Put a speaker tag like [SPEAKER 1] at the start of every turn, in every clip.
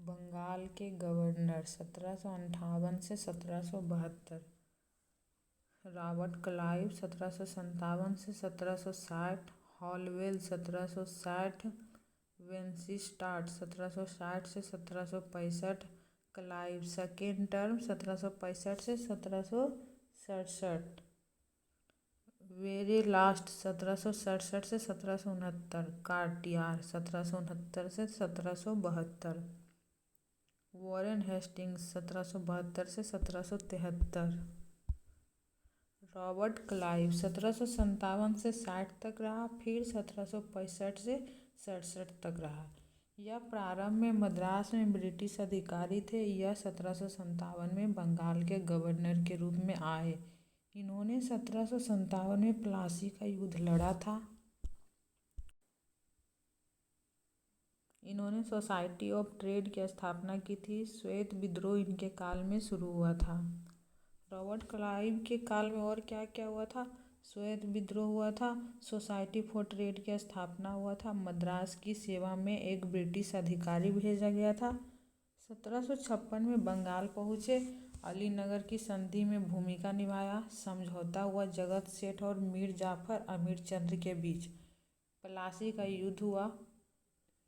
[SPEAKER 1] बंगाल के गवर्नर 1758 से 1772। Robert Clive 1757 से 1760। हॉलवेल 1760। वेंसिस्टाट 1760 से 1765। क्लाइव सेकेंड टर्म 1765 से 1767। वेरी लास्ट 1767 से 1769। कार्टियार 1769 से 1772। वॉरेन हेस्टिंग्स 1772 से 1773। रॉबर्ट क्लाइव 1757 से 60 तक रहा, फिर 1765 से 67 तक रहा। यह प्रारंभ में मद्रास में ब्रिटिश अधिकारी थे। यह 1757 में बंगाल के गवर्नर के रूप में आए। इन्होंने 1757 में प्लासी का युद्ध लड़ा था। इन्होंने सोसाइटी ऑफ ट्रेड की स्थापना की थी। श्वेत विद्रोह इनके काल में शुरू हुआ था। रॉबर्ट क्लाइव के काल में और क्या क्या हुआ था? श्वेत विद्रोह हुआ था, सोसाइटी फॉर ट्रेड की स्थापना हुआ था, मद्रास की सेवा में एक ब्रिटिश अधिकारी भेजा गया था, 1756 में बंगाल पहुँचे, अलीनगर की संधि में भूमिका निभाया, समझौता हुआ जगत सेठ और मीर जाफर अमीर चंद्र के बीच, प्लासी का युद्ध हुआ,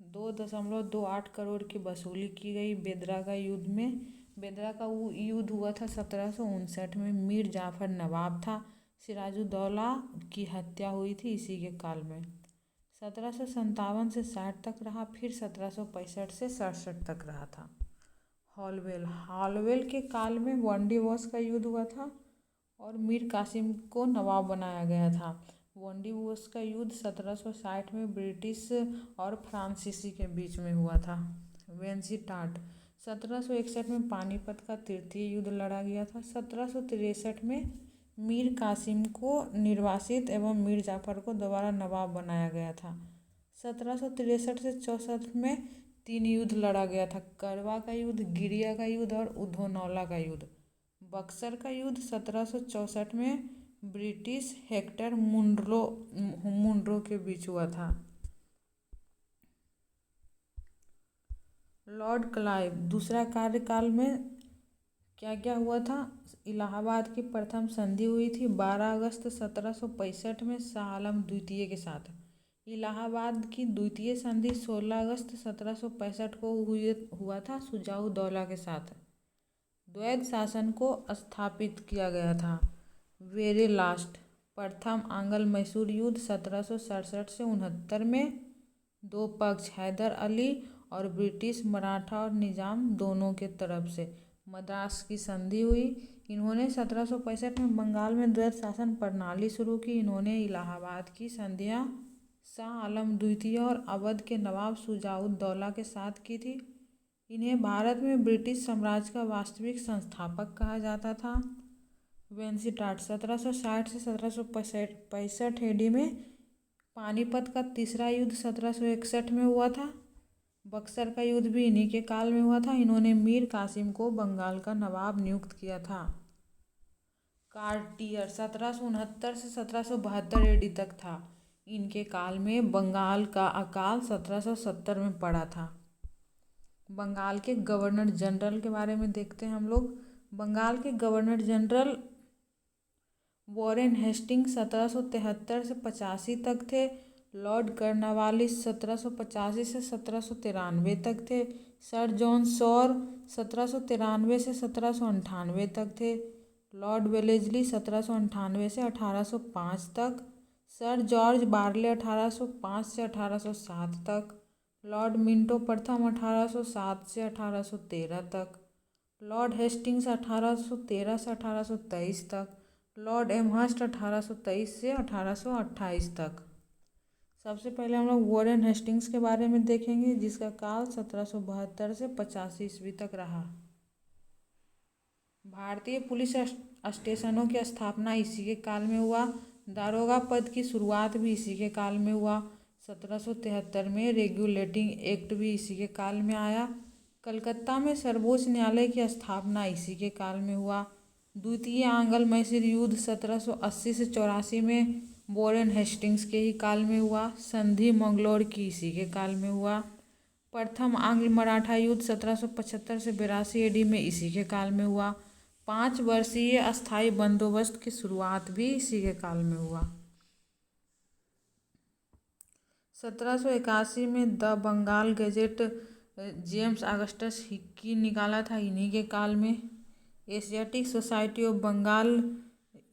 [SPEAKER 1] 2.28 करोड़ की वसूली की गई। बेदरा का युद्ध में बेदरा का युद्ध हुआ था 1759 में। मीर जाफर नवाब था। सिराजुद्दौला की हत्या हुई थी इसी के काल में। 1757 से 60 तक रहा, फिर 1765 से 67 तक रहा था। हॉलवेल के काल में वनडीवॉस का युद्ध हुआ था और मीर कासिम को नवाब बनाया गया था। वनडीवॉस का युद्ध 1760 में ब्रिटिश और फ्रांसीसी के बीच में हुआ था। वेंसिस्टाट 1761 में पानीपत का तृतीय युद्ध लड़ा गया था। 1763 में मीर कासिम को निर्वासित एवं मीर जाफर को दोबारा नवाब बनाया गया था। 1763 से 64 में 3 युद्ध लड़ा गया था। करवा का युद्ध, गिरिया का युद्ध और उधोनौला का युद्ध। बक्सर का युद्ध 1764 में ब्रिटिश हेक्टर मुनरो के बीच हुआ था। लॉर्ड क्लाइव दूसरा कार्यकाल में क्या क्या हुआ था? इलाहाबाद की प्रथम संधि हुई थी 12 अगस्त 1765 में शाह आलम द्वितीय के साथ। इलाहाबाद की द्वितीय संधि 16 अगस्त 1765 को हुआ था शुजाउद्दौला के साथ। द्वैध शासन को स्थापित किया गया था। वेरी लास्ट प्रथम आंग्ल मैसूर युद्ध 1767 से 69 में। दो पक्ष हैदर अली और ब्रिटिश, मराठा और निजाम दोनों के तरफ से। मद्रास की संधि हुई। इन्होंने 1765 में बंगाल में द्वैध शासन प्रणाली शुरू की। इन्होंने इलाहाबाद की संधियाँ शाह आलम द्वितीय और अवध के नवाब शुजाउद्दौला के साथ की थी। इन्हें भारत में ब्रिटिश साम्राज्य का वास्तविक संस्थापक कहा जाता था। वेंसिस्टाट 1760 से 1765 एडी में। पानीपत का तीसरा युद्ध 1761 में हुआ था। बक्सर का युद्ध भी इन्हीं के काल में हुआ था। इन्होंने मीर कासिम को बंगाल का नवाब नियुक्त किया था। कार्टियर 1769 से 1772 एडी तक था। इनके काल में बंगाल का अकाल 1770 में पड़ा था। बंगाल के गवर्नर जनरल के बारे में देखते हैं हम लोग। बंगाल के गवर्नर जनरल वॉरेन हेस्टिंग्स 1773 से 85 तक थे। लॉर्ड कर्नवालिस 1785 से 1793 तक थे। सर जॉन शॉर 1793 से 1798 तक थे। लॉर्ड वेलेस्ली 1798 से 1805 तक। सर जॉर्ज बारले 1805 से 1807 तक। लॉर्ड मिंटो प्रथम 1807 से 1813 तक। लॉर्ड हेस्टिंग्स 1813 से 1823 तक। लॉर्ड एमहर्स्ट 1823 से 1828 तक। सबसे पहले हम लोग वॉरेन हेस्टिंग्स के बारे में देखेंगे, जिसका काल 1772 से 85 ईस्वी तक रहा। भारतीय पुलिस स्टेशनों की स्थापना इसी के काल में हुआ। दारोगा पद की शुरुआत भी इसी के काल में हुआ। 1773 में रेगुलेटिंग एक्ट भी इसी के काल में आया। कलकत्ता में सर्वोच्च न्यायालय की स्थापना इसी के काल में हुआ। द्वितीय आंग्ल मैसूर युद्ध 1780 से 84 में वॉरेन हेस्टिंग्स के ही काल में हुआ। संधि मंगलौर की इसी के काल में हुआ। प्रथम आंग्ल मराठा युद्ध 1775 से 82 AD में इसी के काल में हुआ। 5 वर्षीय अस्थायी बंदोबस्त की शुरुआत भी इसी के काल में हुआ। 1781 में the Bengal Gazette James Augustus Hicky निकाला था, इन्हीं के काल में। एशियाटिक सोसाइटी ऑफ बंगाल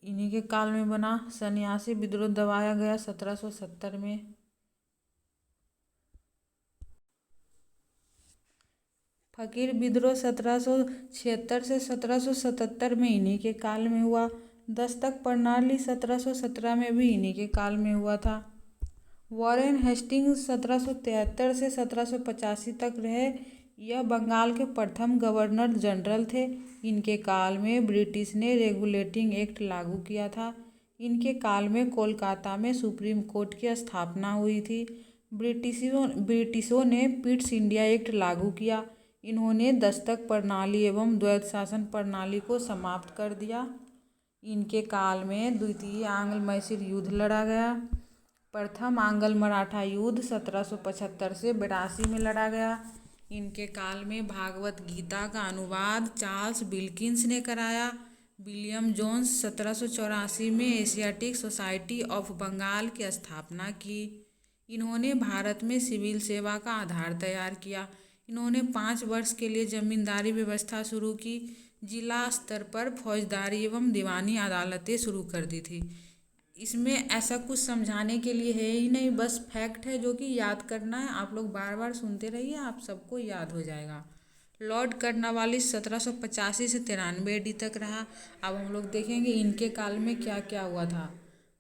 [SPEAKER 1] इन्हीं के काल में बना। सन्यासी विद्रोह दबाया गया 1770 में। फकीर विद्रोह 1776 से 1777 में इन्हीं के काल में हुआ। दस्तक प्रणाली 1717 में भी इन्हीं के काल में हुआ था। वॉरेन हेस्टिंग्स 1773 से 1785 तक रहे। यह बंगाल के प्रथम गवर्नर जनरल थे। इनके काल में ब्रिटिश ने रेगुलेटिंग एक्ट लागू किया था। इनके काल में कोलकाता में सुप्रीम कोर्ट की स्थापना हुई थी। ब्रिटिशों ने पिट्स इंडिया एक्ट लागू किया। इन्होंने दस्तक प्रणाली एवं द्वैध शासन प्रणाली को समाप्त कर दिया। इनके काल में द्वितीय आंग्ल मैसूर युद्ध लड़ा गया। प्रथम आंग्ल मराठा युद्ध 1775 से 82 में लड़ा गया। इनके काल में भागवत गीता का अनुवाद चार्ल्स विल्किंस ने कराया। विलियम जोन्स 1784 में एशियाटिक सोसाइटी ऑफ बंगाल की स्थापना की। इन्होंने भारत में सिविल सेवा का आधार तैयार किया। इन्होंने 5 वर्ष के लिए जमींदारी व्यवस्था शुरू की। जिला स्तर पर फौजदारी एवं दीवानी अदालतें शुरू कर दी थी। इसमें ऐसा कुछ समझाने के लिए है ही नहीं, बस फैक्ट है जो कि याद करना है। आप लोग बार बार सुनते रहिए, आप सबको याद हो जाएगा। लॉर्ड कर्नवालिस 1785 से 93 AD तक रहा। अब हम लोग देखेंगे इनके काल में क्या क्या हुआ था।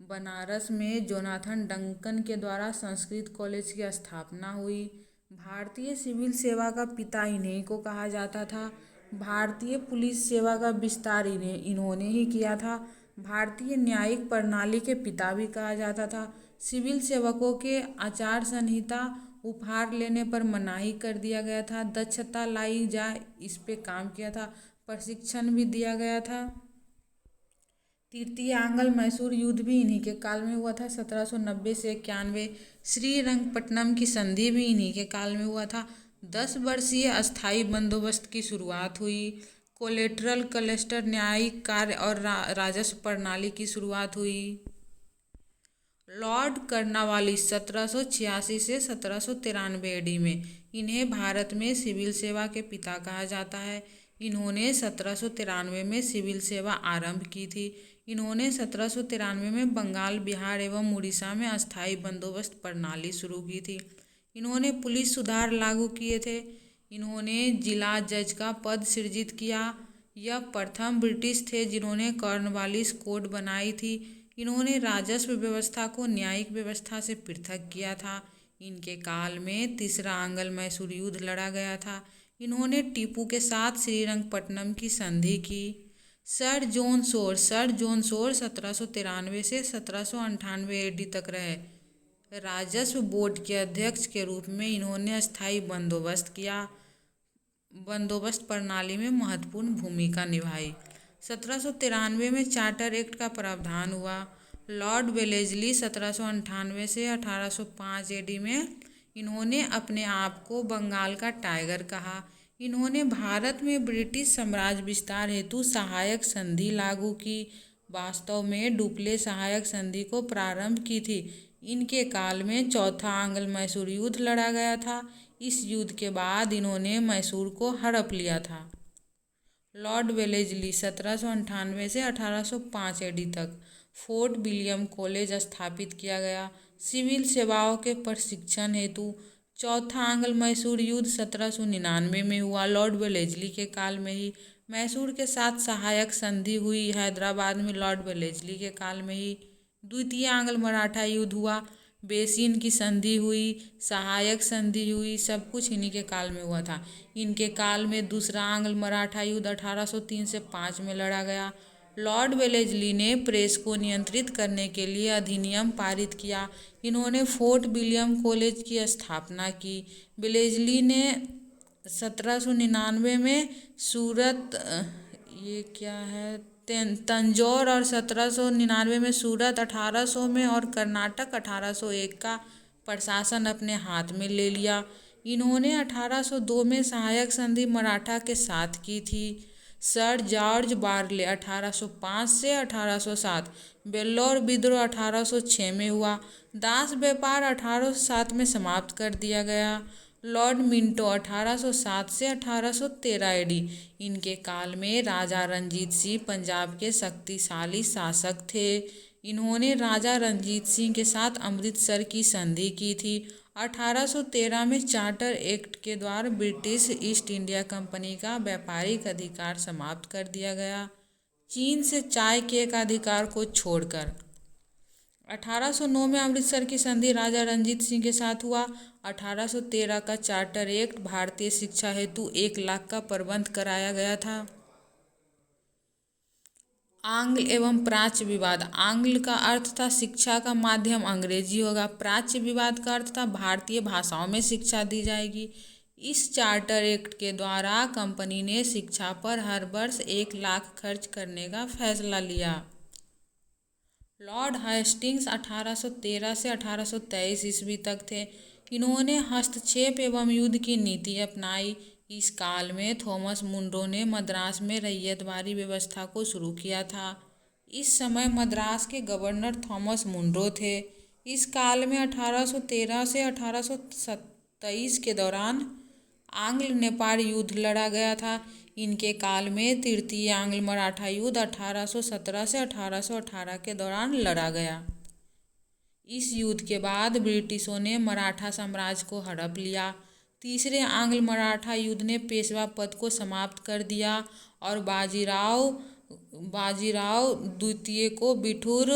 [SPEAKER 1] बनारस में जोनाथन डंकन के द्वारा संस्कृत कॉलेज की स्थापना हुई। भारतीय सिविल सेवा का पिता इन्हीं को कहा जाता था। भारतीय पुलिस सेवा का विस्तार इन्होंने ही किया था। भारतीय न्यायिक प्रणाली के पिता भी कहा जाता था। सिविल सेवकों के आचार संहिता उपहार लेने पर मनाही कर दिया गया था। दक्षता लाई जाए इस पे काम किया था। प्रशिक्षण भी दिया गया था। तृतीय आंग्ल मैसूर युद्ध भी इन्हीं के काल में हुआ था 1790 से 91। श्रीरंगपट्टनम की संधि भी इन्हीं के काल में हुआ था। 10 वर्षीय अस्थायी बंदोबस्त की शुरुआत हुई। कोलेटरल क्लस्टर न्यायिक कार्य और राजस्व प्रणाली की शुरुआत हुई। लॉर्ड कर्नवालिस 1786 से 1793 AD में, इन्हें भारत में सिविल सेवा के पिता कहा जाता है। इन्होंने 1793 में सिविल सेवा आरंभ की थी। इन्होंने 1793 में बंगाल, बिहार एवं उड़ीसा में अस्थायी बंदोबस्त प्रणाली शुरू की थी। इन्होंने पुलिस सुधार लागू किए थे। इन्होंने जिला जज का पद सृजित किया। यह प्रथम ब्रिटिश थे जिन्होंने कॉर्नवालिस कोड बनाई थी। इन्होंने राजस्व व्यवस्था को न्यायिक व्यवस्था से पृथक किया था। इनके काल में तीसरा आंग्ल मैसूर युद्ध लड़ा गया था। इन्होंने टीपू के साथ श्रीरंगपट्टनम की संधि की। सर जॉन शोर 1793 से 1798 AD तक रहे। राजस्व बोर्ड के अध्यक्ष के रूप में इन्होंने अस्थायी बंदोबस्त प्रणाली में महत्वपूर्ण भूमिका निभाई। 1793 में चार्टर एक्ट का प्रावधान हुआ। लॉर्ड वेलेस्ली 1798 से 1805 AD में, इन्होंने अपने आप को बंगाल का टाइगर कहा। इन्होंने भारत में ब्रिटिश साम्राज्य विस्तार हेतु सहायक संधि लागू की। वास्तव में डुप्ले सहायक संधि को प्रारंभ की थी। इनके काल में चौथा आंग्ल मैसूर युद्ध लड़ा गया था। इस युद्ध के बाद इन्होंने मैसूर को हड़प लिया था। लॉर्ड वेलेस्ली 1798 से 1805 AD तक फोर्ट विलियम कॉलेज स्थापित किया गया। सिविल सेवाओं के प्रशिक्षण हेतु चौथा आंग्ल मैसूर युद्ध 1799 में हुआ। लॉर्ड वेलेस्ली के काल में ही मैसूर के साथ सहायक संधि हुई। हैदराबाद में लॉर्ड वेलेस्ली के काल में ही द्वितीय आंग्ल मराठा युद्ध हुआ। बेसिन की संधि हुई, सहायक संधि हुई, सब कुछ इन्हीं के काल में हुआ था। इनके काल में दूसरा आंग्ल मराठा युद्ध 1803 से 5 में लड़ा गया। लॉर्ड वेलेस्ली ने प्रेस को नियंत्रित करने के लिए अधिनियम पारित किया। इन्होंने फोर्ट विलियम कॉलेज की स्थापना की। वेलेस्ली ने 1799 में सूरत तंजौर और 1799 में सूरत, 1800 में और कर्नाटक 1801 का प्रशासन अपने हाथ में ले लिया। इन्होंने 1802 में सहायक संधि मराठा के साथ की थी। सर जॉर्ज बारले 1805 से 1807, वेल्लोर विद्रोह 1806 में हुआ, दास व्यापार 1807 में समाप्त कर दिया गया। लॉर्ड मिंटो 1807 से 1813 एडी, इनके काल में राजा रणजीत सिंह पंजाब के शक्तिशाली शासक थे। इन्होंने राजा रणजीत सिंह के साथ अमृतसर की संधि की थी। 1813 में चार्टर एक्ट के द्वारा ब्रिटिश ईस्ट इंडिया कंपनी का व्यापारिक अधिकार समाप्त कर दिया गया, चीन से चाय के एक अधिकार को छोड़कर। 1809 में अमृतसर की संधि राजा रणजीत सिंह के साथ हुआ। 1813 का चार्टर एक्ट भारतीय शिक्षा हेतु 1 लाख का प्रबंध कराया गया था। आंग्ल एवं प्राच्य विवाद। आंग्ल का अर्थ था शिक्षा का माध्यम अंग्रेजी होगा। प्राच्य विवाद का अर्थ था भारतीय भाषाओं में शिक्षा दी जाएगी। इस चार्टर एक्ट के द्वारा कंपनी ने शिक्षा पर हर वर्ष 1 लाख खर्च करने का फैसला लिया। लॉर्ड हेस्टिंग्स 1813 से 1823 ईस्वी तक थे। इन्होंने हस्तक्षेप एवं युद्ध की नीति अपनाई। इस काल में थॉमस मुनरो ने मद्रास में रैयतवाड़ी व्यवस्था को शुरू किया था। इस समय मद्रास के गवर्नर थॉमस मुनरो थे। इस काल में 1813 से 1827 के दौरान आंग्ल नेपाल युद्ध लड़ा गया था। इनके काल में तृतीय आंग्ल मराठा युद्ध 1817 से 1818 के दौरान लड़ा गया। इस युद्ध के बाद ब्रिटिशों ने मराठा साम्राज्य को हड़प लिया। तीसरे आंग्ल मराठा युद्ध ने पेशवा पद को समाप्त कर दिया और बाजीराव द्वितीय को बिठूर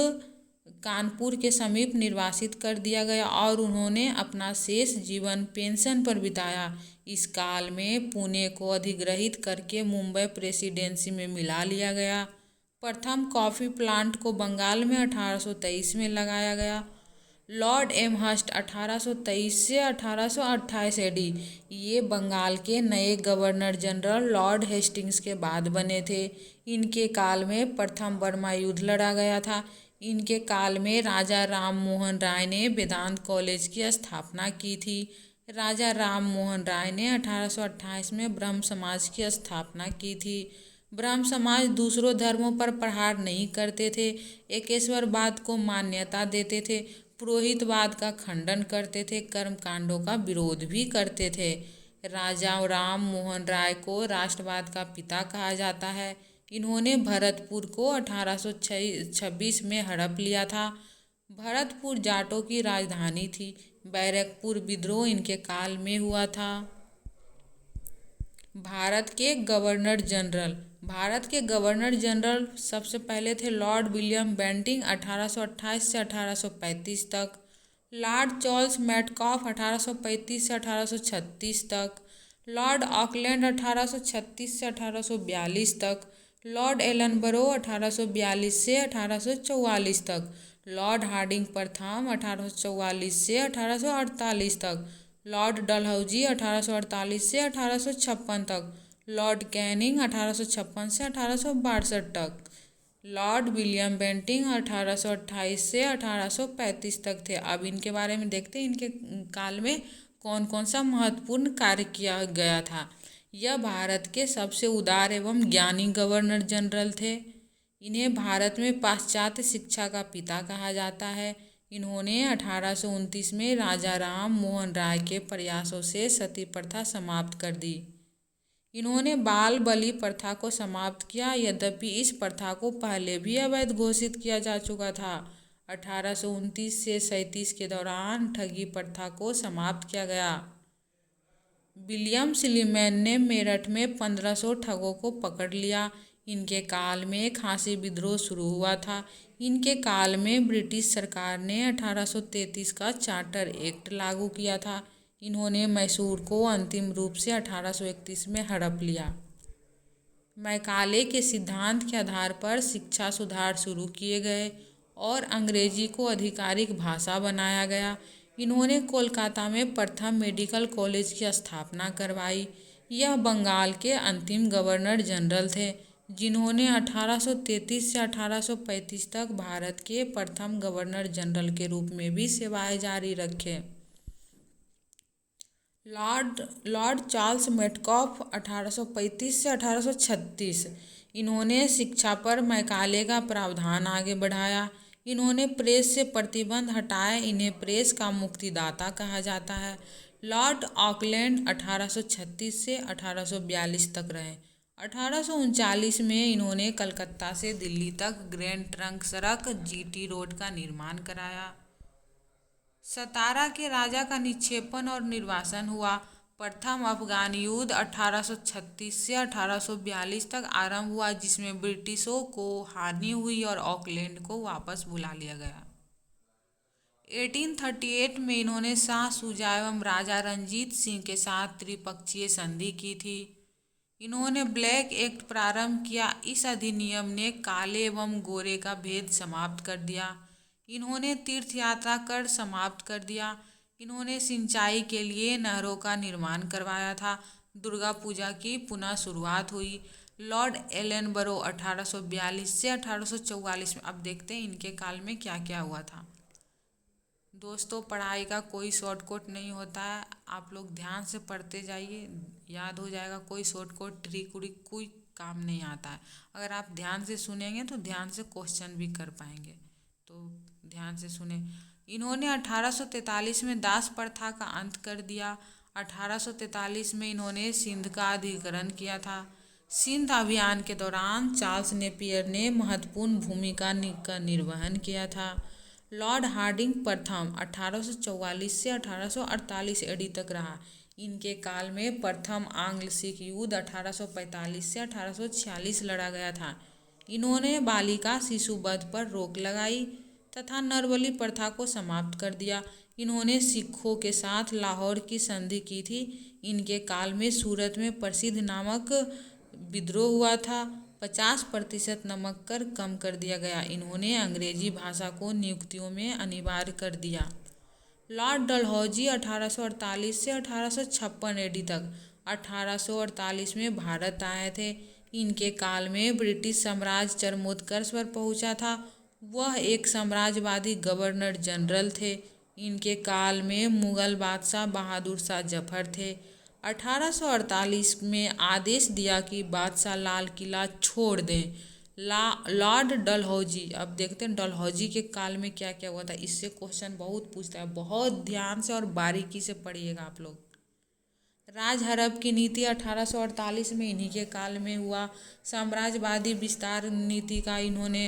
[SPEAKER 1] कानपुर के समीप निर्वासित कर दिया गया और उन्होंने अपना शेष जीवन पेंशन पर बिताया। इस काल में पुणे को अधिग्रहित करके मुंबई प्रेसिडेंसी में मिला लिया गया। प्रथम कॉफ़ी प्लांट को बंगाल में 1823 में लगाया गया। लॉर्ड एमहर्स्ट 1823 से 1828 एडी, ये बंगाल के नए गवर्नर जनरल लॉर्ड हेस्टिंग्स के बाद बने थे। इनके काल में प्रथम बर्मा युद्ध लड़ा गया था। इनके काल में राजा राम मोहन राय ने वेदांत कॉलेज की स्थापना की थी। राजा राम मोहन राय ने 1828 में ब्रह्म समाज की स्थापना की थी। ब्रह्म समाज दूसरों धर्मों पर प्रहार नहीं करते थे, एकेश्वरवाद को मान्यता देते थे, पुरोहितवाद का खंडन करते थे, कर्मकांडों का विरोध भी करते थे। राजा राम मोहन राय को राष्ट्रवाद का पिता कहा जाता है। इन्होंने भरतपुर को 1826 में हड़प लिया था। भरतपुर जाटों की राजधानी थी। बैरकपुर विद्रोह इनके काल में हुआ था। भारत के गवर्नर जनरल सबसे पहले थे लॉर्ड विलियम बेंटिंग 1828 से 1835 तक, लॉर्ड चार्ल्स मैटकॉफ 1835 से 1836 तक, लॉर्ड ऑकलैंड 1836 से 1842 तक, लॉर्ड एलनबरो 1842 से 1844 तक, लॉर्ड हार्डिंग प्रथम 1844 से 1848 तक, लॉर्ड डलहौजी 1848 से 1856 तक, लॉर्ड कैनिंग 1856 से 1862 तक, लॉर्ड विलियम बेंटिंग 1828 से 1835 तक थे। अब इनके बारे में देखते हैं इनके काल में कौन कौन सा महत्वपूर्ण कार्य किया गया था। यह भारत के सबसे उदार एवं ज्ञानी गवर्नर जनरल थे। इन्हें भारत में पाश्चात्य शिक्षा का पिता कहा जाता है। इन्होंने 1829 में राजा राम मोहन राय के प्रयासों से सती प्रथा समाप्त कर दी। इन्होंने बाल बलि प्रथा को समाप्त किया, यद्यपि इस प्रथा को पहले भी अवैध घोषित किया जा चुका था। 1829 से 37 के दौरान ठगी प्रथा को समाप्त किया गया। विलियम सिलीमैन ने मेरठ में 1500 ठगों को पकड़ लिया। इनके काल में खासी विद्रोह शुरू हुआ था। इनके काल में ब्रिटिश सरकार ने 1833 का चार्टर एक्ट लागू किया था। इन्होंने मैसूर को अंतिम रूप से 1831 में हड़प लिया। मैकाले के सिद्धांत के आधार पर शिक्षा सुधार शुरू किए गए और अंग्रेजी को आधिकारिक भाषा बनाया गया। इन्होंने कोलकाता में प्रथम मेडिकल कॉलेज की स्थापना करवाई। यह बंगाल के अंतिम गवर्नर जनरल थे, जिन्होंने 1833 से 1835 तक भारत के प्रथम गवर्नर जनरल के रूप में भी सेवाएं जारी रखे। लॉर्ड लॉर्ड चार्ल्स मेटकॉफ 1835 से 1836। इन्होंने शिक्षा पर मैकाले का प्रावधान आगे बढ़ाया। इन्होंने प्रेस से प्रतिबंध हटाए, इन्हें प्रेस का मुक्तिदाता कहा जाता है। लॉर्ड ऑकलैंड 1836 से 1842 तक रहे। 1839 में इन्होंने कलकत्ता से दिल्ली तक ग्रैंड ट्रंक सड़क जीटी रोड का निर्माण कराया। सतारा के राजा का निक्षेपण और निर्वासन हुआ। प्रथम अफगान युद्ध 1836 से 1842 तक आरंभ हुआ, जिसमें ब्रिटिशों को हानि हुई और ऑकलैंड को वापस बुला लिया गया। 1838 में इन्होंने शाह शुजा एवं राजा रंजीत सिंह के साथ त्रिपक्षीय संधि की थी। इन्होंने ब्लैक एक्ट प्रारंभ किया। इस अधिनियम ने काले एवं गोरे का भेद समाप्त कर दिया। इन्होंने तीर्थ यात्रा कर समाप्त कर दिया। इन्होंने सिंचाई के लिए नहरों का निर्माण करवाया था। दुर्गा पूजा की पुनः शुरुआत हुई। लॉर्ड एलनबरो 1842 से 1844 में। अब देखते हैं इनके काल में क्या क्या हुआ था। दोस्तों, पढ़ाई का कोई शॉर्टकट नहीं होता है, आप लोग ध्यान से पढ़ते जाइए, याद हो जाएगा। कोई शॉर्टकट ट्रिक उरिक कोई काम नहीं आता है। अगर आप ध्यान से सुनेंगे तो ध्यान से क्वेश्चन भी कर पाएंगे, तो ध्यान से सुने। इन्होंने 1843 में दास प्रथा का अंत कर दिया। 1843 में इन्होंने सिंध का अधिग्रहण किया था। सिंध अभियान के दौरान चार्ल्स नेपियर ने महत्वपूर्ण भूमिका का निर्वहन किया था। लॉर्ड हार्डिंग प्रथम 1844 से 1848 एडी तक रहा। इनके काल में प्रथम आंग्ल सिख युद्ध 1845 से 1846 लड़ा गया था। इन्होंने बालिका शिशु वध पर रोक लगाई तथा नरबलि प्रथा को समाप्त कर दिया। इन्होंने सिखों के साथ लाहौर की संधि की थी। इनके काल में सूरत में प्रसिद्ध नमक विद्रोह हुआ था। 50% नमक कर कम कर दिया गया। इन्होंने अंग्रेजी भाषा को नियुक्तियों में अनिवार्य कर दिया। लॉर्ड डलहौजी 1848 से 1856 एडी तक। 1848 में भारत आए थे। इनके काल में ब्रिटिश साम्राज्य चरमोत्कर्ष पर पहुंचा था। वह एक साम्राज्यवादी गवर्नर जनरल थे। इनके काल में मुगल बादशाह बहादुर शाह जफर थे। 1848 में आदेश दिया कि बादशाह लाल किला छोड़ दें। लॉर्ड डलहौजी। अब देखते हैं डलहौजी के काल में क्या क्या हुआ था। इससे क्वेश्चन बहुत पूछता है, बहुत ध्यान से और बारीकी से पढ़िएगा आप लोग। राज हड़प की नीति 1848 में इन्हीं के काल में हुआ। साम्राज्यवादी विस्तार नीति का इन्होंने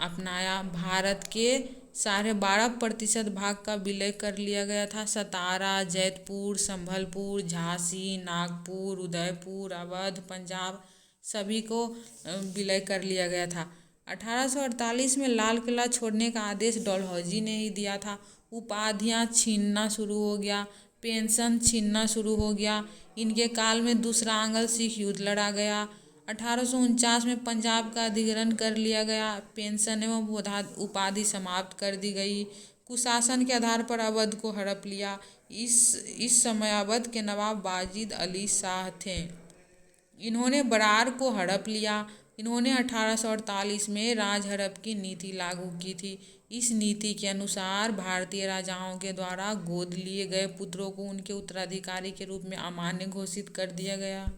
[SPEAKER 1] अपनाया। भारत के 12.5% भाग का विलय कर लिया गया था। सतारा, जैतपुर, संभलपुर, झांसी, नागपुर, उदयपुर, अवध, पंजाब सभी को विलय कर लिया गया था। 1848 में लाल किला छोड़ने का आदेश डलहौजी ने ही दिया था। उपाधियां छीनना शुरू हो गया, पेंशन छीनना शुरू हो गया। इनके काल में दूसरा आंग्ल सिख युद्ध लड़ा गया। 1849 में पंजाब का अधिग्रहण कर लिया गया। पेंशन एवं उपाधि समाप्त कर दी गई। कुशासन के आधार पर अवध को हड़प लिया। इस समय अवध के नवाब वाजिद अली शाह थे। इन्होंने बरार को हड़प लिया। इन्होंने 1848 में राज हड़प की नीति लागू की थी। इस नीति के अनुसार भारतीय राजाओं के द्वारा गोद लिए गए पुत्रों को उनके उत्तराधिकारी के रूप में अमान्य घोषित कर दिया गया।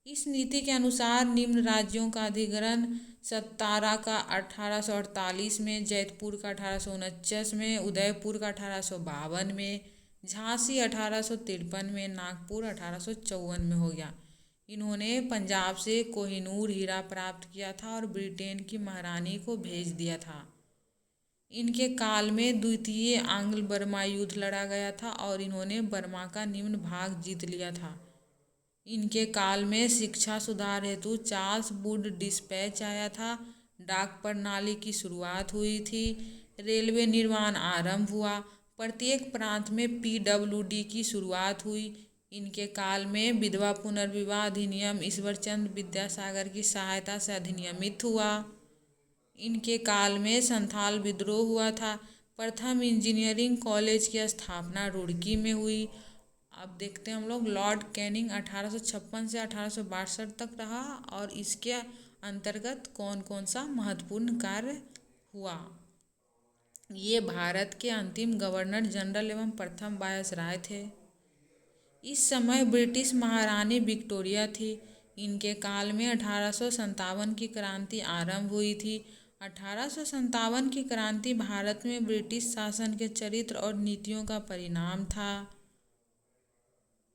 [SPEAKER 1] इस नीति के अनुसार निम्न राज्यों का अधिग्रहण सतारा का 1848 में, जैतपुर का 1849 में, उदयपुर का 1852 में, झांसी 1853 में, नागपुर 1854 में हो गया। इन्होंने पंजाब से कोहिनूर हीरा प्राप्त किया था और ब्रिटेन की महारानी को भेज दिया था। इनके काल में द्वितीय आंग्ल बर्मा युद्ध लड़ा गया था और इन्होंने बर्मा का निम्न भाग जीत लिया था। इनके काल में शिक्षा सुधार हेतु चार्ल्स वुड डिस्पैच आया था। डाक प्रणाली की शुरुआत हुई थी। रेलवे निर्माण आरंभ हुआ। प्रत्येक प्रांत में PWD की शुरुआत हुई। इनके काल में विधवा पुनर्विवाह अधिनियम ईश्वरचंद्र विद्यासागर की सहायता से अधिनियमित हुआ। इनके काल में संथाल विद्रोह हुआ था। प्रथम इंजीनियरिंग कॉलेज की स्थापना रुड़की में हुई। अब देखते हैं हम लोग लॉर्ड कैनिंग 1856 से 1862 तक रहा और इसके अंतर्गत कौन कौन सा महत्वपूर्ण कार्य हुआ। ये भारत के अंतिम गवर्नर जनरल एवं प्रथम वायसराय थे। इस समय ब्रिटिश महारानी विक्टोरिया थी। इनके काल में 1857 की क्रांति आरंभ हुई थी। 1857 की क्रांति भारत में ब्रिटिश शासन के चरित्र और नीतियों का परिणाम था।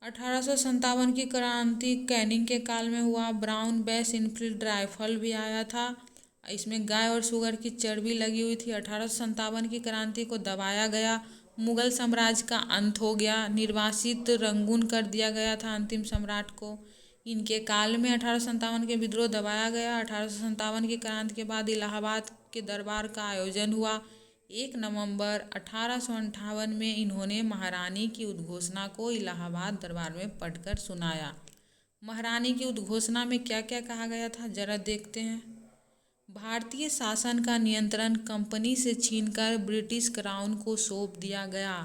[SPEAKER 1] 1857 की क्रांति कैनिंग के काल में हुआ। ब्राउन बेस इनफील्ड राइफल भी आया था। इसमें गाय और सुअर की चर्बी लगी हुई थी। 1857 की क्रांति को दबाया गया। मुगल साम्राज्य का अंत हो गया। निर्वासित रंगून कर दिया गया था अंतिम सम्राट को। इनके काल में 1857 के विद्रोह दबाया गया। 1857 की क्रांति के बाद इलाहाबाद के दरबार का आयोजन हुआ। 1 नवंबर 1858 में इन्होंने महारानी की उद्घोषणा को इलाहाबाद दरबार में पढ़कर सुनाया। महारानी की उद्घोषणा में क्या क्या कहा गया था, जरा देखते हैं। भारतीय शासन का नियंत्रण कंपनी से छीनकर ब्रिटिश क्राउन को सौंप दिया गया।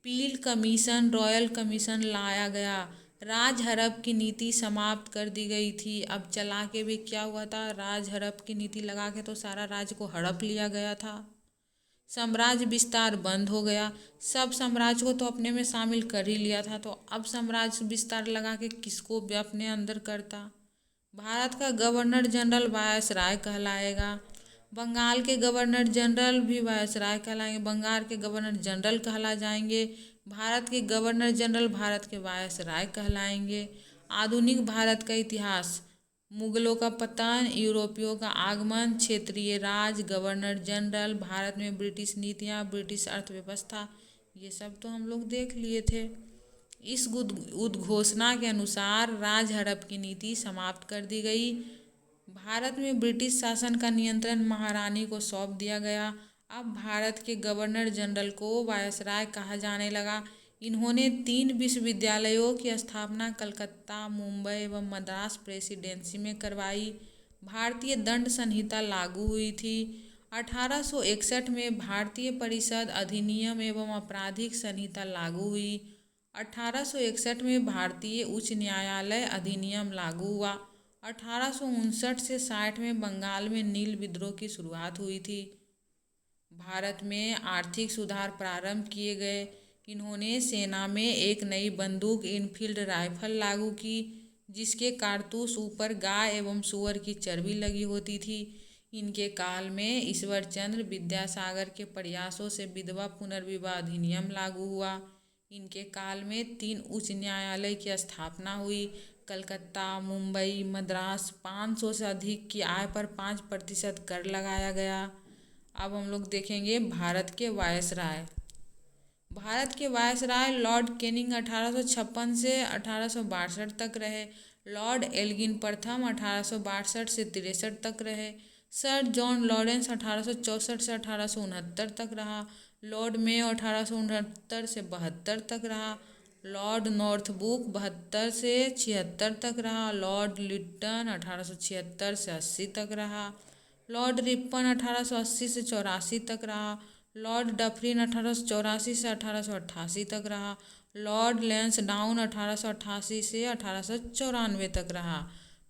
[SPEAKER 1] पील कमीशन, रॉयल कमीशन लाया गया। राज हड़प की नीति समाप्त कर दी गई थी। अब चला के भी क्या हुआ था, राज हड़प की नीति लगा के तो सारा राज्य को हड़प लिया गया था। साम्राज्य विस्तार बंद हो गया। सब साम्राज्य को तो अपने में शामिल कर ही लिया था, तो अब साम्राज्य विस्तार लगा के किसको भी अपने अंदर करता। भारत का गवर्नर जनरल वायसराय कहलाएगा। बंगाल के गवर्नर जनरल भी वायसराय कहलाएंगे। बंगाल के गवर्नर जनरल कहला जाएंगे। भारत के गवर्नर जनरल भारत के वायसराय कहलाएंगे। आधुनिक भारत का इतिहास, मुगलों का पतन, यूरोपियों का आगमन, क्षेत्रीय राज, गवर्नर जनरल, भारत में ब्रिटिश नीतियाँ, ब्रिटिश अर्थव्यवस्था, ये सब तो हम लोग देख लिए थे। इस उद्घोषणा के अनुसार राज हड़प की नीति समाप्त कर दी गई। भारत में ब्रिटिश शासन का नियंत्रण महारानी को सौंप दिया गया। अब भारत के गवर्नर जनरल को वायसराय कहा जाने लगा। इन्होंने 3 विश्वविद्यालयों की स्थापना कलकत्ता, मुंबई एवं मद्रास प्रेसिडेंसी में करवाई। भारतीय दंड संहिता लागू हुई थी। 1861 में भारतीय परिषद अधिनियम एवं आपराधिक संहिता लागू हुई। 1861 में भारतीय उच्च न्यायालय अधिनियम लागू हुआ। 1859 से 60 में बंगाल में नील विद्रोह की शुरुआत हुई थी। भारत में आर्थिक सुधार प्रारंभ किए गए। इन्होंने सेना में एक नई बंदूक इनफील्ड राइफल लागू की, जिसके कारतूस ऊपर गाय एवं सुअर की चर्बी लगी होती थी। इनके काल में ईश्वर चंद्र विद्यासागर के प्रयासों से विधवा पुनर्विवाह अधिनियम लागू हुआ। इनके काल में 3 उच्च न्यायालय की स्थापना हुई। कलकत्ता, मुंबई, मद्रास। 500 से अधिक की आय पर 5% कर लगाया गया। अब हम लोग देखेंगे भारत के वायसराय। भारत के वायसराय लॉर्ड कैनिंग 1856 से 1862 तक रहे। लॉर्ड एल्गिन प्रथम 1862 से 63 तक रहे। सर जॉन लॉरेंस 1864 से 1869 तक रहा। लॉर्ड मेयो 1869 से 72 तक रहा। लॉर्ड नॉर्थब्रुक 72 से 76 तक रहा। लॉर्ड लिट्टन 1876 से 80 तक रहा। लॉर्ड रिपन 1880 से 84 तक रहा। लॉर्ड डफरिन 1884 से 1888 तक रहा। लॉर्ड लैंसडाउन 1888 से 1894 तक रहा।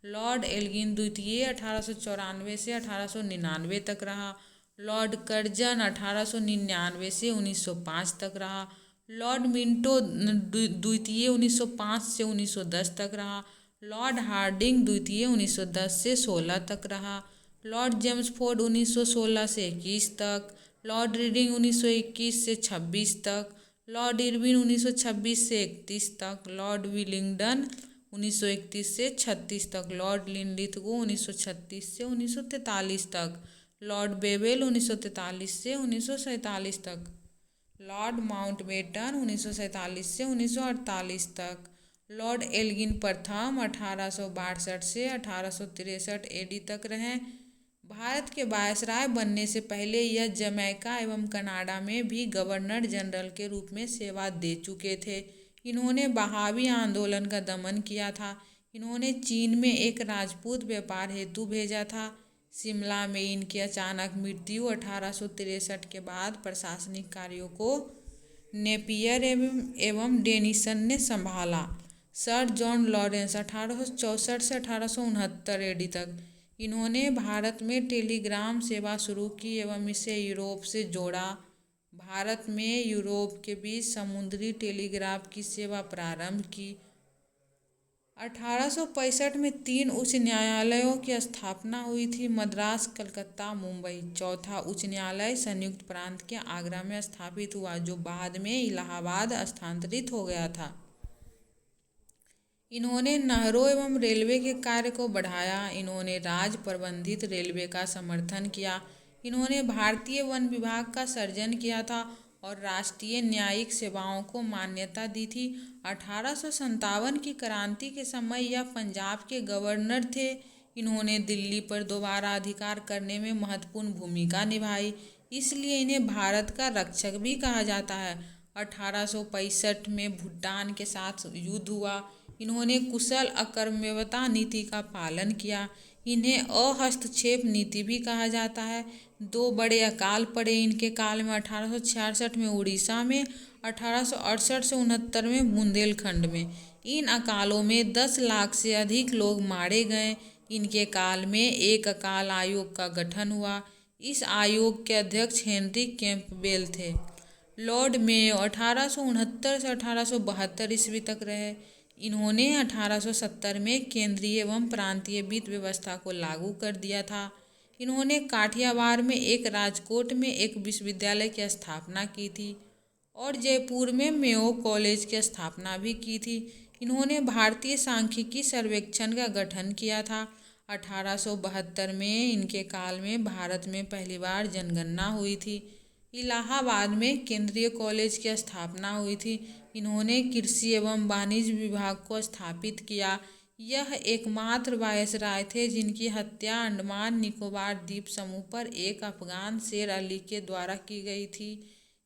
[SPEAKER 1] लॉर्ड एल्गिन द्वितीय 1894 से 1899 तक रहा। लॉर्ड कर्जन 1899 से 1905 तक रहा। लॉर्ड मिंटो द्वितीय 1905 से 1910 तक रहा। लॉर्ड हार्डिंग द्वितीय 1910 से 16 तक रहा। लॉर्ड जेम्सफोर्ड 1916 से 21 तक। लॉर्ड रीडिंग 1921 से 26 तक। लॉर्ड इरविन 1926 से 31 तक। लॉर्ड विलिंगडन 1931 से 36 तक। लॉर्ड लिनलिथगो 1936 से 1943 तक। लॉर्ड बेवेल 1943 से 1947 तक। लॉर्ड माउंटबेटन 1947 से 1948 तक। लॉर्ड एल्गिन प्रथम 1862 से 1863 एडी तक रहे। भारत के वायसराय बनने से पहले यह जमैका एवं कनाडा में भी गवर्नर जनरल के रूप में सेवा दे चुके थे। इन्होंने बहावी आंदोलन का दमन किया था। इन्होंने चीन में एक राजपूत व्यापार हेतु भेजा था। शिमला में इनकी अचानक मृत्यु 1863 के बाद प्रशासनिक कार्यों को नेपियर एवं डेनिसन ने संभाला। सर जॉन लॉरेंस 1864 से 1869 एडी तक। इन्होंने भारत में टेलीग्राम सेवा शुरू की एवं इसे यूरोप से जोड़ा। भारत में यूरोप के बीच समुद्री टेलीग्राफ की सेवा प्रारंभ की। 1865 में 3 उच्च न्यायालयों की स्थापना हुई थी, मद्रास, कलकत्ता, मुंबई। चौथा उच्च न्यायालय संयुक्त प्रांत के आगरा में स्थापित हुआ, जो बाद में इलाहाबाद स्थानांतरित हो गया था। इन्होंने नहरों एवं रेलवे के कार्य को बढ़ाया। इन्होंने राज प्रबंधित रेलवे का समर्थन किया। इन्होंने भारतीय वन विभाग का सृजन किया था और राष्ट्रीय न्यायिक सेवाओं को मान्यता दी थी। 1857 की क्रांति के समय यह पंजाब के गवर्नर थे। इन्होंने दिल्ली पर दोबारा अधिकार करने में महत्वपूर्ण भूमिका निभाई, इसलिए इन्हें भारत का रक्षक भी कहा जाता है। 1865 में भूटान के साथ युद्ध हुआ। इन्होंने कुशल अकर्मण्यता नीति का पालन किया। इन्हें अहस्तक्षेप नीति भी कहा जाता है। 2 बड़े अकाल पड़े इनके काल में। 1866 में उड़ीसा में, 1868 से 69 में बुंदेलखंड में। इन अकालों में 10 लाख से अधिक लोग मारे गए। इनके काल में एक अकाल आयोग का गठन हुआ। इस आयोग के अध्यक्ष हेनरी कैंपबेल थे। लॉर्ड मेयो 1869 से 1872 ईस्वी तक रहे। इन्होंने 1870 में केंद्रीय एवं प्रांतीय वित्त व्यवस्था को लागू कर दिया था। इन्होंने काठियावाड़ में एक, राजकोट में एक विश्वविद्यालय की स्थापना की थी और जयपुर में मेयो कॉलेज की स्थापना भी की थी। इन्होंने भारतीय सांख्यिकी सर्वेक्षण का गठन किया था। 1872 में इनके काल में भारत में पहली बार जनगणना हुई थी। इलाहाबाद में केंद्रीय कॉलेज की स्थापना हुई थी। इन्होंने कृषि एवं वाणिज्य विभाग को स्थापित किया। यह एकमात्र वायसराय थे जिनकी हत्या अंडमान निकोबार द्वीप समूह पर एक अफगान शेर अली के द्वारा की गई थी।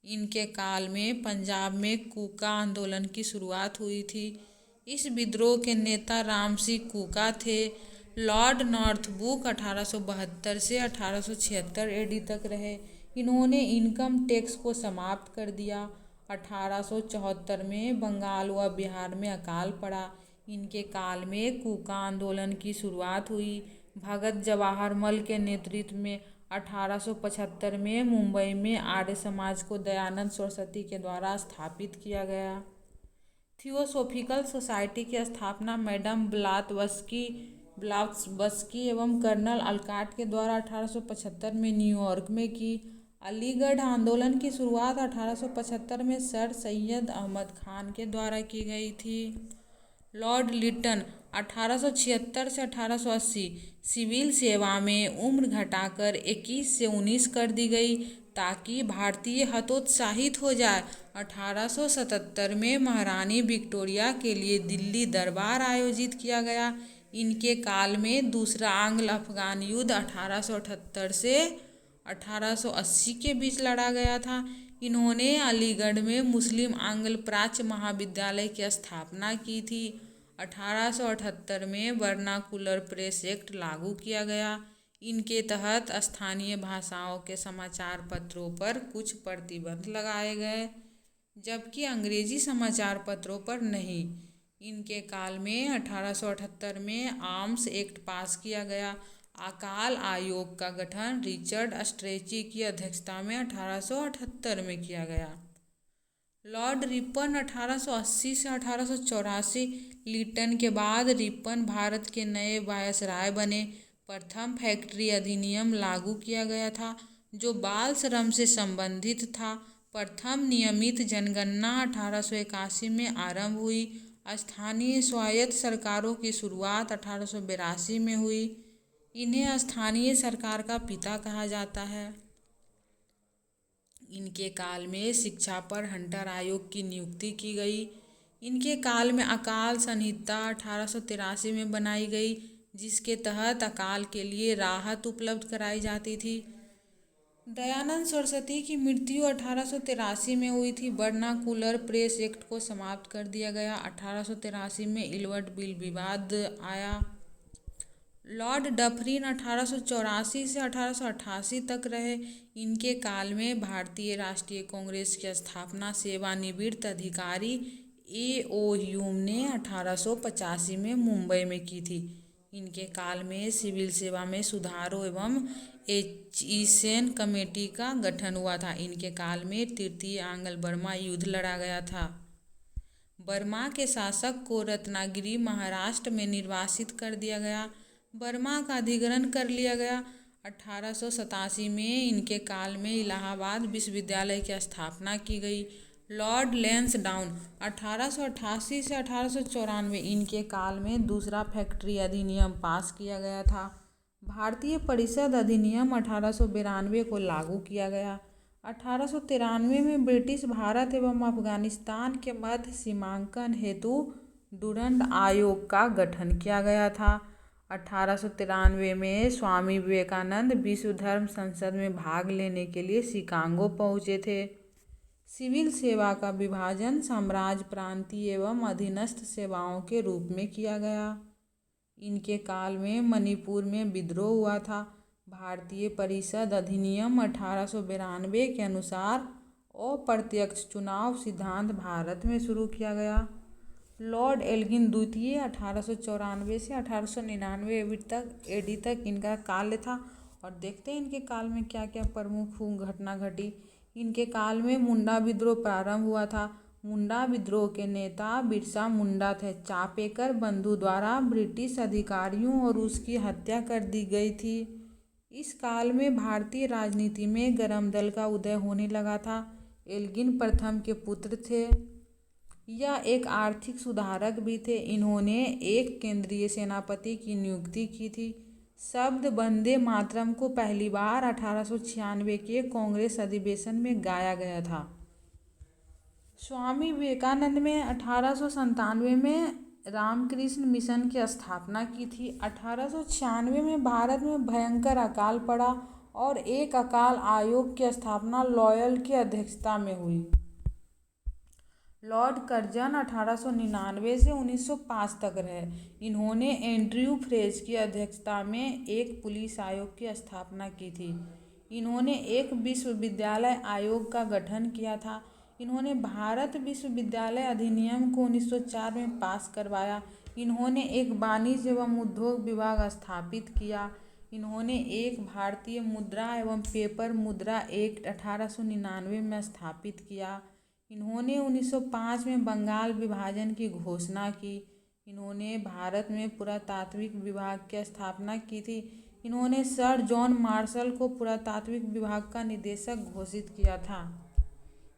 [SPEAKER 1] इनके काल में पंजाब में कूका आंदोलन की शुरुआत हुई थी। इस विद्रोह के नेता रामसिंह कूका थे। लॉर्ड नॉर्थब्रुक 1872 से 1876 एडी तक रहे। इन्होंने इनकम टैक्स को समाप्त कर दिया। 1874 में बंगाल व बिहार में अकाल पड़ा। इनके काल में कूका आंदोलन की शुरुआत हुई। भगत जवाहरलाल के नेतृत्व में 1875 में मुंबई में आर्य समाज को दयानंद सरस्वती के द्वारा स्थापित किया गया। थियोसॉफिकल सोसाइटी की स्थापना मैडम ब्लावत्स्की एवं कर्नल अलकॉट के द्वारा 1875 में न्यूयॉर्क में की। अलीगढ़ आंदोलन की शुरुआत 1875 में सर सैयद अहमद खान के द्वारा की गई थी। लॉर्ड लिटन 1876 से 1880 सिविल सेवा में उम्र घटाकर 21 से 19 कर दी गई ताकि भारतीय हतोत्साहित हो जाए। 1877 में महारानी विक्टोरिया के लिए दिल्ली दरबार आयोजित किया गया। इनके काल में दूसरा आंग्ल अफगान युद्ध 1878 से 1880 के बीच लड़ा गया था। इन्होंने अलीगढ़ में मुस्लिम आंग्ल प्राच्य महाविद्यालय की स्थापना की थी। 1878 में वर्नाकुलर प्रेस एक्ट लागू किया गया। इनके तहत स्थानीय भाषाओं के समाचार पत्रों पर कुछ प्रतिबंध लगाए गए, जबकि अंग्रेजी समाचार पत्रों पर नहीं। इनके काल में 1878 में आर्म्स एक्ट पास किया गया। अकाल आयोग का गठन रिचर्ड स्ट्रेची की अध्यक्षता में 1878 में किया गया। लॉर्ड रिपन 1880 से 1884 लिटन के बाद रिपन भारत के नए वायसराय बने। प्रथम फैक्ट्री अधिनियम लागू किया गया था जो बाल श्रम से संबंधित था। प्रथम नियमित जनगणना 1881 में आरंभ हुई। स्थानीय स्वायत्त सरकारों की शुरुआत 1882 में हुई। इन्हें स्थानीय सरकार का पिता कहा जाता है। इनके काल में शिक्षा पर हंटर आयोग की नियुक्ति की गई। इनके काल में अकाल संहिता 1883 में बनाई गई, जिसके तहत अकाल के लिए राहत उपलब्ध कराई जाती थी। दयानंद सरस्वती की मृत्यु 1883 में हुई थी। वर्नाकुलर प्रेस एक्ट को समाप्त कर दिया गया। 1883 में इल्बर्ट बिल विवाद आया। लॉर्ड डफरिन 1884 से 1888 तक रहे। इनके काल में भारतीय राष्ट्रीय कांग्रेस की स्थापना सेवानिवृत्त अधिकारी ए.ओ. ह्यूम ने 1885 में मुंबई में की थी। इनके काल में सिविल सेवा में सुधारों एवं एचिसेन कमेटी का गठन हुआ था। इनके काल में तृतीय आंग्ल बर्मा युद्ध लड़ा गया था। बर्मा के शासक को रत्नागिरी महाराष्ट्र में निर्वासित कर दिया गया। बर्मा का अधिग्रहण कर लिया गया। 1887 में इनके काल में इलाहाबाद विश्वविद्यालय की स्थापना की गई। लॉर्ड लैंसडाउन 1888 से 1894 इनके काल में दूसरा फैक्ट्री अधिनियम पास किया गया था। भारतीय परिषद अधिनियम 1892 को लागू किया गया। 1893 में ब्रिटिश भारत एवं अफगानिस्तान के मध्य सीमांकन हेतु डुरंड आयोग का गठन किया गया था। 1893 में स्वामी विवेकानंद विश्व धर्म संसद में भाग लेने के लिए शिकागो पहुँचे थे। सिविल सेवा का विभाजन साम्राज्य, प्रांतीय एवं अधीनस्थ सेवाओं के रूप में किया गया। इनके काल में मणिपुर में विद्रोह हुआ था। भारतीय परिषद अधिनियम 1892 के अनुसार अप्रत्यक्ष चुनाव सिद्धांत भारत में शुरू किया गया। लॉर्ड एल्गिन द्वितीय 1894 से 1899 एडी तक इनका काल था। और देखते हैं इनके काल में क्या क्या प्रमुख घटना घटी। इनके काल में मुंडा विद्रोह प्रारंभ हुआ था। मुंडा विद्रोह के नेता बिरसा मुंडा थे। चापेकर बंधु द्वारा ब्रिटिश अधिकारियों और उसकी हत्या कर दी गई थी। इस काल में भारतीय राजनीति में गरम दल का उदय होने लगा था। एल्गिन प्रथम के पुत्र थे। यह एक आर्थिक सुधारक भी थे। इन्होंने एक केंद्रीय सेनापति की नियुक्ति की थी। शब्द वंदे मातरम को पहली बार 1896 के कांग्रेस अधिवेशन में गाया गया था। स्वामी विवेकानंद ने 1897 में रामकृष्ण मिशन की स्थापना की थी। 1896 में भारत में भयंकर अकाल पड़ा और एक अकाल आयोग की स्थापना लॉयल की अध्यक्षता में हुई। लॉर्ड कर्जन 1899 से 1905 तक रहे। इन्होंने एंड्रयू फ्रेज की अध्यक्षता में एक पुलिस आयोग की स्थापना की थी। इन्होंने एक विश्वविद्यालय आयोग का गठन किया था। इन्होंने भारत विश्वविद्यालय अधिनियम को 1904 में पास करवाया। इन्होंने एक वाणिज्य एवं उद्योग विभाग स्थापित किया। इन्होंने एक भारतीय मुद्रा एवं पेपर मुद्रा एक्ट 1899 में स्थापित किया। इन्होंने 1905 में बंगाल विभाजन की घोषणा की। इन्होंने भारत में पुरातात्विक विभाग की स्थापना की थी। इन्होंने सर जॉन मार्शल को पुरातात्विक विभाग का निदेशक घोषित किया था।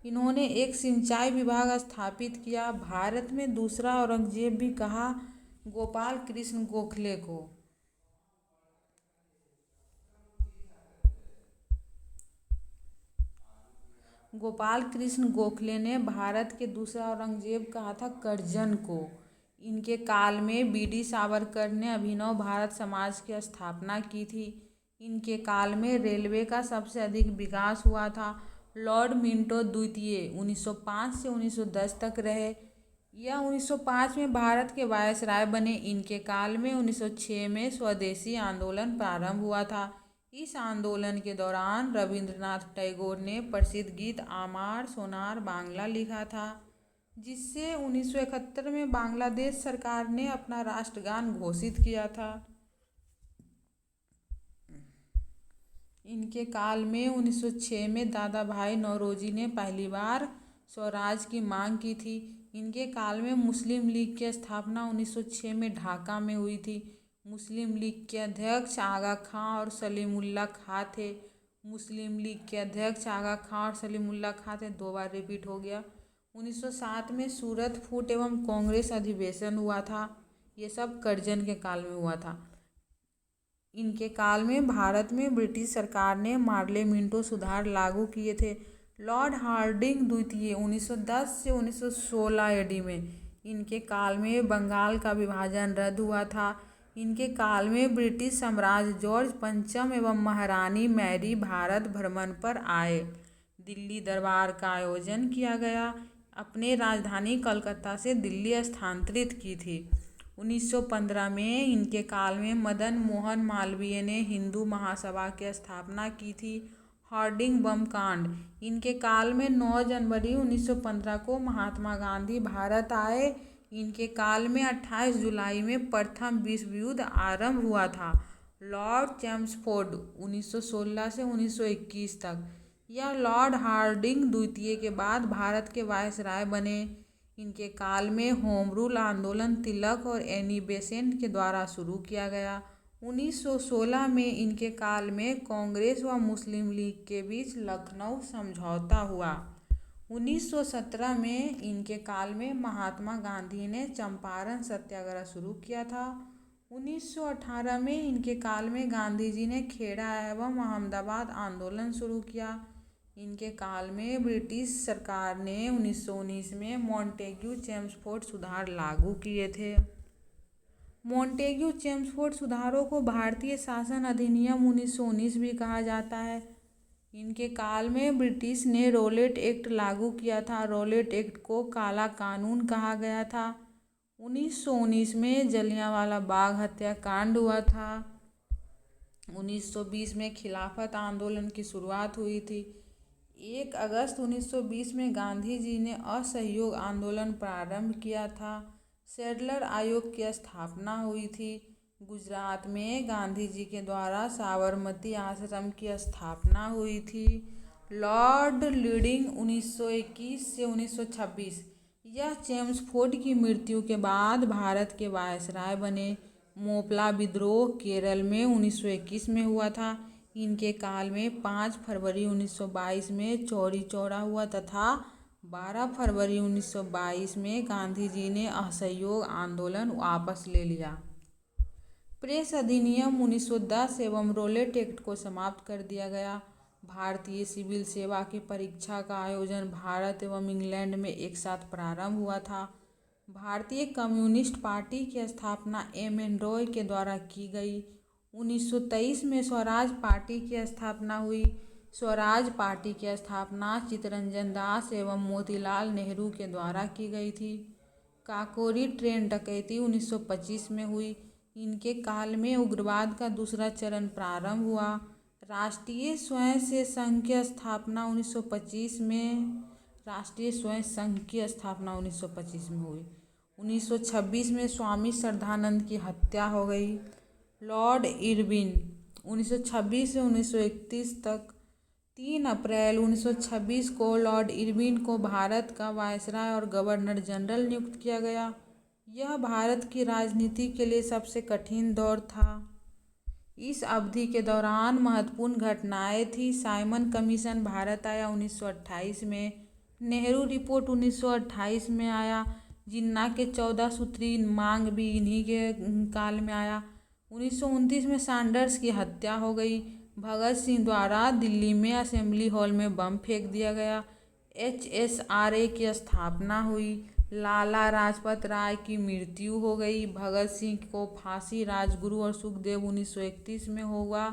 [SPEAKER 1] इन्होंने एक सिंचाई विभाग स्थापित किया। भारत में दूसरा औरंगजेब भी कहा गोपाल कृष्ण गोखले को। गोपाल कृष्ण गोखले ने भारत के दूसरा औरंगजेब कहा था कर्जन को। इनके काल में बीडी सावरकर ने अभिनव भारत समाज की स्थापना की थी। इनके काल में रेलवे का सबसे अधिक विकास हुआ था। लॉर्ड मिंटो द्वितीय 1905 से 1910 तक रहे। यह 1905 में भारत के वायसराय बने। इनके काल में 1906 में स्वदेशी आंदोलन प्रारंभ हुआ था। इस आंदोलन के दौरान रविंद्रनाथ टैगोर ने प्रसिद्ध गीत आमार सोनार बांग्ला लिखा था, जिससे 1971 में बांग्लादेश सरकार ने अपना राष्ट्रगान घोषित किया था। इनके काल में 1906 में दादा भाई नौरोजी ने पहली बार स्वराज की मांग की थी। इनके काल में मुस्लिम लीग की स्थापना 1906 में ढाका में हुई थी। मुस्लिम लीग के अध्यक्ष आगा खां और सलीमुल्लाह खां थे। मुस्लिम लीग के अध्यक्ष आगा खां और सलीमुल्लाह खां थे। 2 बार रिपीट हो गया। 1907 में सूरत फूट एवं कांग्रेस अधिवेशन हुआ था। ये सब कर्जन के काल में हुआ था। इनके काल में भारत में ब्रिटिश सरकार ने मार्ले मिंटो सुधार लागू किए थे। लॉर्ड हार्डिंग द्वितीय 1910 से 1916 एडी में। इनके काल में बंगाल का विभाजन रद्द हुआ था। इनके काल में ब्रिटिश साम्राज्य जॉर्ज पंचम एवं महारानी मैरी भारत भ्रमण पर आए। दिल्ली दरबार का आयोजन किया गया। अपने राजधानी कलकत्ता से दिल्ली स्थानांतरित की थी। 1915 में इनके काल में मदन मोहन मालवीय ने हिंदू महासभा की स्थापना की थी। हार्डिंग बम कांड। इनके काल में 9 जनवरी 1915 को महात्मा गांधी भारत आए। इनके काल में 28 जुलाई में प्रथम विश्व युद्ध आरंभ हुआ था। लॉर्ड चैम्सफोर्ड 1916 से 1921 तक या लॉर्ड हार्डिंग द्वितीय के बाद भारत के वायसराय बने। इनके काल में होम रूल आंदोलन तिलक और एनी बेसेंट के द्वारा शुरू किया गया। 1916 में इनके काल में कांग्रेस व मुस्लिम लीग के बीच लखनऊ समझौता हुआ। 1917 में इनके काल में महात्मा गांधी ने चंपारण सत्याग्रह शुरू किया था। 1918 में इनके काल में गांधी जी ने खेड़ा एवं अहमदाबाद आंदोलन शुरू किया। इनके काल में ब्रिटिश सरकार ने 1919 में मॉन्टेग्यू चेम्सफोर्ड सुधार लागू किए थे। मॉन्टेग्यू चेम्सफोर्ड सुधारों को भारतीय शासन अधिनियम 1919 भी कहा जाता है। इनके काल में ब्रिटिश ने रॉलेट एक्ट लागू किया था। रॉलेट एक्ट को काला कानून कहा गया था। 1919 में जलियांवाला बाग हत्याकांड हुआ था। 1920 में खिलाफत आंदोलन की शुरुआत हुई थी। 1 अगस्त 1920 में गांधी जी ने असहयोग आंदोलन प्रारंभ किया था। सैडलर आयोग की स्थापना हुई थी। गुजरात में गांधी जी के द्वारा साबरमती आश्रम की स्थापना हुई थी। लॉर्ड लीडिंग 1921 से 1926 यह चेम्सफोर्ड की मृत्यु के बाद भारत के वायसराय बने। मोपला विद्रोह केरल में 1921 में हुआ था। इनके काल में 5 फरवरी 1922 में चौरी चौरा हुआ तथा 12 फरवरी 1922 में गांधी जी ने असहयोग आंदोलन वापस ले लिया। प्रेस अधिनियम 1910 एवं रॉलेट एक्ट को समाप्त कर दिया गया। भारतीय सिविल सेवा की परीक्षा का आयोजन भारत एवं इंग्लैंड में एक साथ प्रारंभ हुआ था। भारतीय कम्युनिस्ट पार्टी की स्थापना एम.एन. रॉय के द्वारा की गई। 1923 में स्वराज पार्टी की स्थापना हुई। स्वराज पार्टी की स्थापना चित्तरंजन दास एवं मोतीलाल नेहरू के द्वारा की गई थी। काकोरी ट्रेन डकैती 1925 में हुई। इनके काल में उग्रवाद का दूसरा चरण प्रारंभ हुआ। राष्ट्रीय स्वयं सेवक संघ की स्थापना 1925 में हुई। 1926 में स्वामी श्रद्धानंद की हत्या हो गई। लॉर्ड इरविन 1926 से 1931 तक 3 अप्रैल 1926 को लॉर्ड इरविन को भारत का वायसराय और गवर्नर जनरल नियुक्त किया गया। यह भारत की राजनीति के लिए सबसे कठिन दौर था। इस अवधि के दौरान महत्वपूर्ण घटनाएं थी। साइमन कमीशन भारत आया 1928 में। नेहरू रिपोर्ट 1928 में आया। जिन्ना के 14 सूत्री मांग भी इन्हीं के काल में आया। 1929 में सैंडर्स की हत्या हो गई। भगत सिंह द्वारा दिल्ली में असेंबली हॉल में बम फेंक दिया गया। HSRA की स्थापना हुई। लाला लाजपत राय की मृत्यु हो गई। भगत सिंह को फांसी राजगुरु और सुखदेव 1931 में हुआ।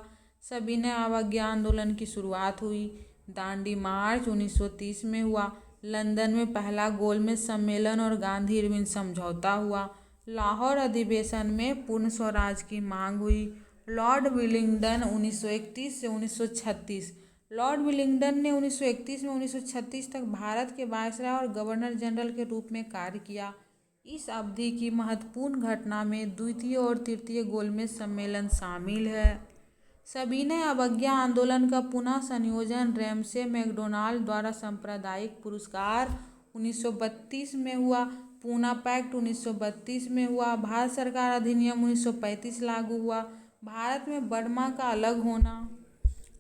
[SPEAKER 1] सविनय अवज्ञा आंदोलन की शुरुआत हुई। दांडी मार्च 1930 में हुआ। लंदन में पहला गोलमेज सम्मेलन और गांधी इरविन समझौता हुआ। लाहौर अधिवेशन में पूर्ण स्वराज की मांग हुई। लॉर्ड विलिंगडन 1931 से 1936 लॉर्ड विलिंगडन ने 1931 में 1936 तक भारत के वायसराय और गवर्नर जनरल के रूप में कार्य किया। इस अवधि की महत्वपूर्ण घटना में द्वितीय और तृतीय गोलमेज सम्मेलन शामिल है। सविनय अवज्ञा आंदोलन का पुनः संयोजन रैमसे मैकडोनाल्ड द्वारा सांप्रदायिक पुरस्कार 1932 में हुआ। पूना पैक्ट 1932 में हुआ। भारत सरकार अधिनियम 1935 लागू हुआ। भारत में बर्मा का अलग होना।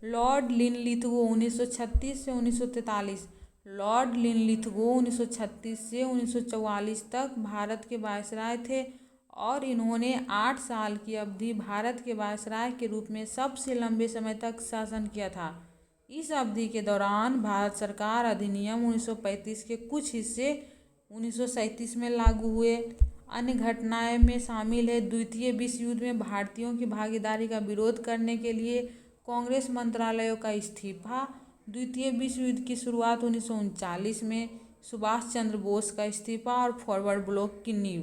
[SPEAKER 1] लॉर्ड लिनलिथगो 1936 से 1943 लॉर्ड लिनलिथगो 1936 से 1944 तक भारत के वायसराय थे और इन्होंने 8 साल की अवधि भारत के वायसराय के रूप में सबसे लंबे समय तक शासन किया था। इस अवधि के दौरान भारत सरकार अधिनियम 1935 के कुछ हिस्से 1937 में लागू हुए। अन्य घटनाएं में शामिल है द्वितीय विश्व युद्ध में भारतीयों की भागीदारी का विरोध करने के लिए कांग्रेस मंत्रालयों का इस्तीफा। द्वितीय विश्व युद्ध की शुरुआत 1939 में। सुभाष चंद्र बोस का इस्तीफा और फॉरवर्ड ब्लॉक की नींव।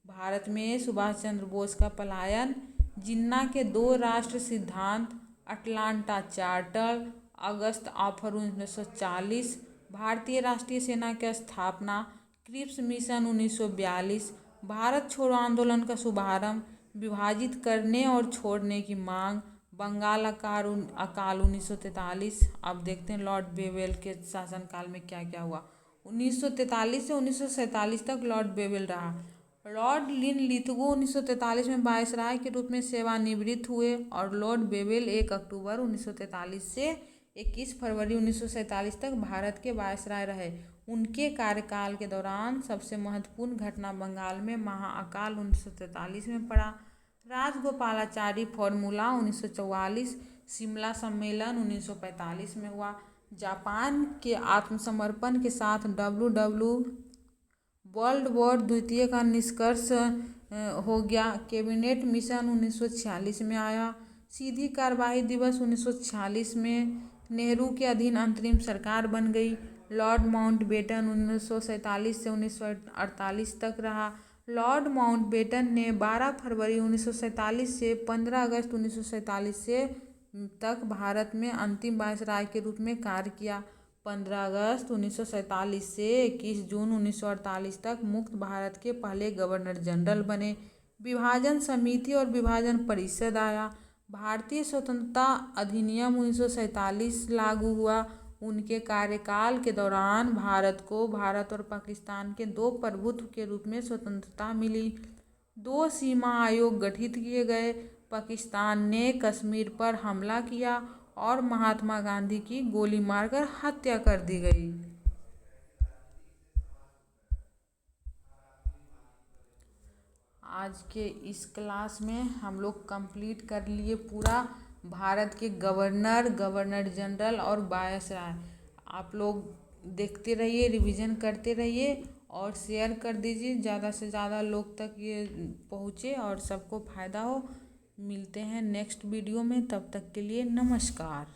[SPEAKER 1] भारत में सुभाष चंद्र बोस का पलायन। जिन्ना के 2 राष्ट्र सिद्धांत। Atlantic charter. अगस्त ऑफर 1940। भारतीय राष्ट्रीय सेना की स्थापना। क्रिप्स मिशन 1942, भारत छोड़ो आंदोलन का शुभारंभ, विभाजित करने और छोड़ने की मांग, बंगाल अकाल 1943। अब देखते हैं लॉर्ड बेवेल के शासनकाल में क्या क्या हुआ। 1943 से 1947 तक लॉर्ड बेवेल रहा। लॉर्ड लिनलिथगो 1943 में वायसराय के रूप में सेवानिवृत्त हुए और लॉर्ड बेवेल 1 अक्टूबर 1943 से 21 फरवरी 1947 तक भारत के वायसराय रहे। उनके कार्यकाल के दौरान सबसे महत्वपूर्ण घटना बंगाल में महाअकाल 1943 में पड़ा, राजगोपालाचारी फॉर्मूला 1944, शिमला सम्मेलन 1945 में हुआ, जापान के आत्मसमर्पण के साथ वर्ल्ड वॉर द्वितीय का निष्कर्ष हो गया, कैबिनेट मिशन 1946 में आया, सीधी कार्यवाही दिवस 1946 में, नेहरू के अधीन अंतरिम सरकार बन गई, लॉर्ड माउंटबेटन 1947 से 1948 तक रहा। लॉर्ड माउंटबेटन ने 12 फरवरी 1947 से 15 अगस्त 1947 से तक भारत में अंतिम वायसराय के रूप में कार्य किया। 15 अगस्त 1947 से 21 जून 1948 तक मुक्त भारत के पहले गवर्नर जनरल बने। विभाजन समिति और विभाजन परिषद आया। भारतीय स्वतंत्रता अधिनियम 1947 लागू हुआ। उनके कार्यकाल के दौरान भारत को भारत और पाकिस्तान के 2 प्रभुत्व के रूप में स्वतंत्रता मिली। 2 सीमा आयोग गठित किए गए। पाकिस्तान ने कश्मीर पर हमला किया और महात्मा गांधी की गोली मारकर हत्या कर दी गई। आज के इस क्लास में हम लोग कंप्लीट कर लिए पूरा भारत के गवर्नर, गवर्नर जनरल और वायसराय। आप लोग देखते रहिए, रिवीजन करते रहिए और शेयर कर दीजिए, ज़्यादा से ज़्यादा लोग तक ये पहुँचे और सबको फ़ायदा हो। मिलते हैं नेक्स्ट वीडियो में, तब तक के लिए नमस्कार।